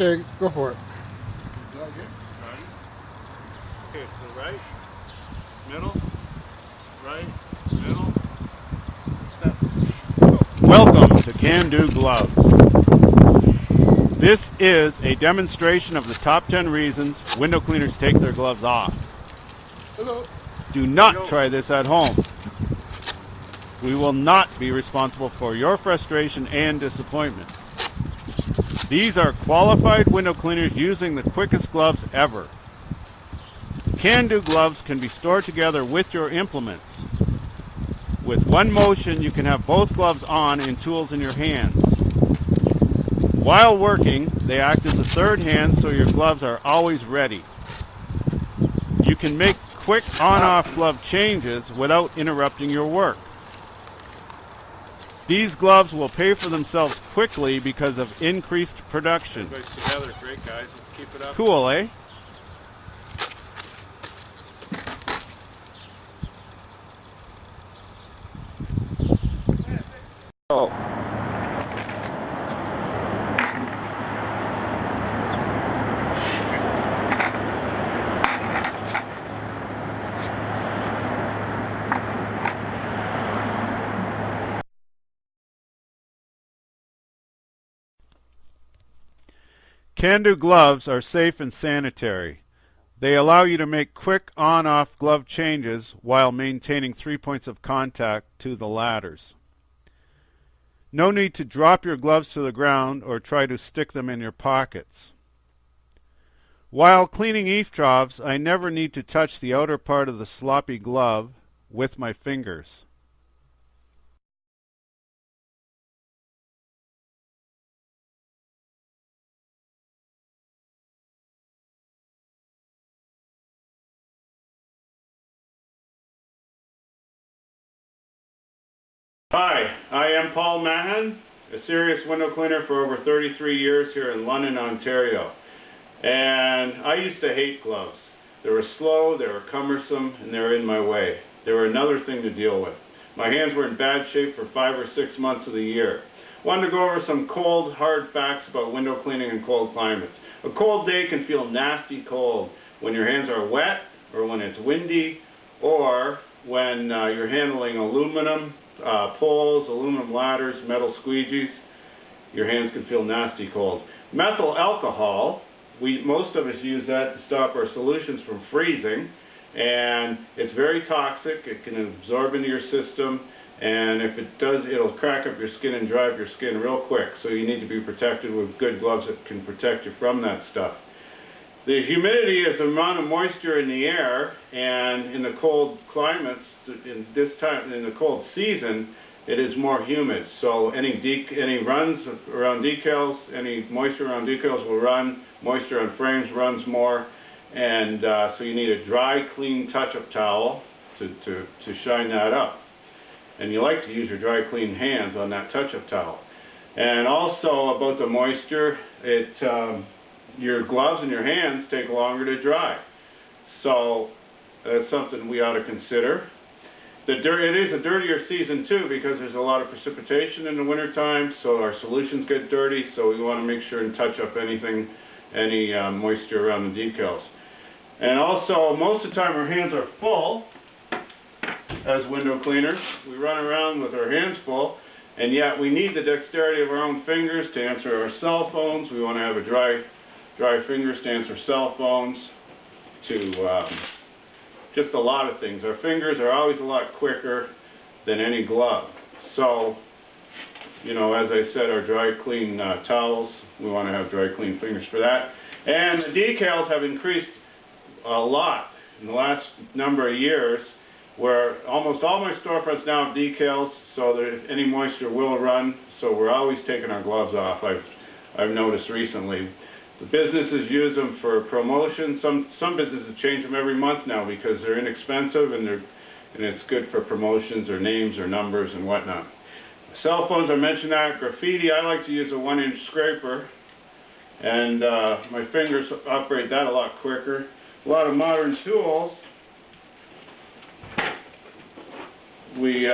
Okay, go for it. Okay, so right, middle, right, middle, step. Welcome to Can-Do Gloves. This is a demonstration of the top 10 reasons window cleaners take their gloves off. Hello. Do not try this at home. We will not be responsible for your frustration and disappointment. These are qualified window cleaners using the quickest gloves ever. Can-Do gloves can be stored together with your implements. With one motion, you can have both gloves on and tools in your hands. While working, they act as a third hand so your gloves are always ready. You can make quick on-off glove changes without interrupting your work. These gloves will pay for themselves quickly because of increased production. Everybody's together. Great, guys. Let's keep it up. Cool, eh? Oh. Can-Do gloves are safe and sanitary. They allow you to make quick on-off glove changes while maintaining 3 points of contact to the ladders. No need to drop your gloves to the ground or try to stick them in your pockets. While cleaning eave troughs, I never need to touch the outer part of the sloppy glove with my fingers. Hi, I am Paul Mahan, a serious window cleaner for over 33 years here in London, Ontario. And I used to hate gloves. They were slow, they were cumbersome, and they were in my way. They were another thing to deal with. My hands were in bad shape for 5 or 6 months of the year. Wanted to go over some cold, hard facts about window cleaning in cold climates. A cold day can feel nasty cold when your hands are wet, or when it's windy, or when you're handling aluminum poles, aluminum ladders, metal squeegees. Your hands can feel nasty cold. Methyl alcohol, most of us use that to stop our solutions from freezing, and it's very toxic. It can absorb into your system, and if it does, it'll crack up your skin and dry up your skin real quick, so you need to be protected with good gloves that can protect you from that stuff. The humidity is the amount of moisture in the air, and in the cold climates, in the cold season, it is more humid. So any runs around decals, any moisture around decals will run, moisture on frames runs more, and so you need a dry, clean touch-up towel to shine that up. And you like to use your dry, clean hands on that touch-up towel. And also about the moisture, your gloves and your hands take longer to dry. So that's something we ought to consider. It is a dirtier season too, because there's a lot of precipitation in the wintertime, so our solutions get dirty, so we want to make sure and touch up any moisture around the decals. And also, most of the time our hands are full as window cleaners. We run around with our hands full, and yet we need the dexterity of our own fingers to answer our cell phones. We want to have a dry fingers to answer cell phones, to just a lot of things. Our fingers are always a lot quicker than any glove. So, you know, as I said, our dry clean towels, we want to have dry clean fingers for that. And the decals have increased a lot in the last number of years, where almost all my storefronts now have decals, so that any moisture will run, so we're always taking our gloves off. I've noticed recently. The businesses use them for promotion. Some businesses change them every month now because they're inexpensive and it's good for promotions or names or numbers and whatnot. Cell phones, I mentioned that. Graffiti, I like to use a 1-inch scraper, and my fingers operate that a lot quicker. A lot of modern tools, you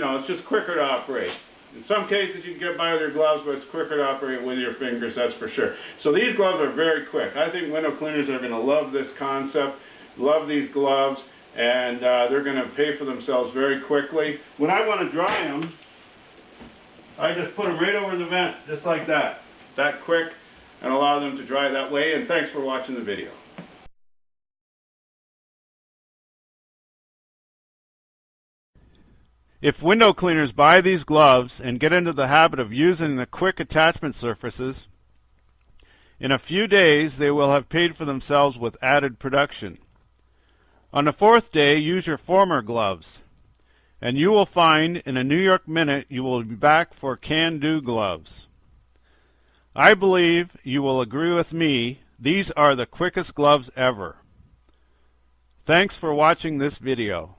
know, it's just quicker to operate. In some cases you can get by with your gloves, but it's quicker to operate with your fingers, that's for sure. So these gloves are very quick. I think window cleaners are going to love this concept, love these gloves, and they're going to pay for themselves very quickly. When I want to dry them, I just put them right over the vent, just like that. That quick, and allow them to dry that way. And thanks for watching the video. If window cleaners buy these gloves and get into the habit of using the quick attachment surfaces, in a few days they will have paid for themselves with added production. On the fourth day, use your former gloves, and you will find in a New York minute you will be back for can-do gloves. I believe you will agree with me, these are the quickest gloves ever. Thanks for watching this video.